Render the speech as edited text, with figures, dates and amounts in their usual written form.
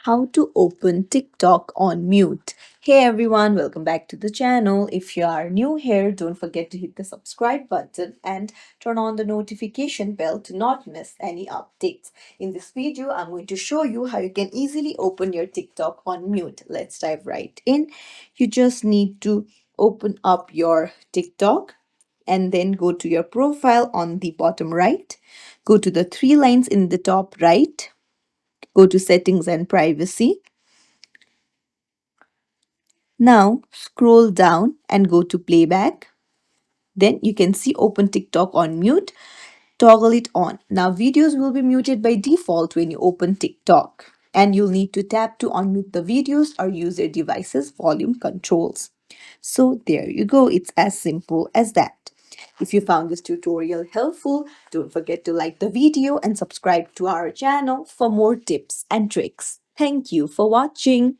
how to open TikTok on mute. Hey everyone, welcome back to the channel. If you are new here, don't forget to hit the subscribe button and turn on the notification bell to not miss any updates. In this video, I'm going to show you how you can easily open your TikTok on mute. Let's dive right in. You just need to open up your TikTok and then go to your profile on the bottom right. Go to the three lines in the top right. Go to settings and privacy. Now scroll down and go to playback. Then you can see open TikTok on mute. Toggle it on. Now videos will be muted by default when you open TikTok, and you'll need to tap to unmute the videos or use your device's volume controls. So there you go. It's as simple as that. If you found this tutorial helpful, don't forget to like the video and subscribe to our channel for more tips and tricks. Thank you for watching.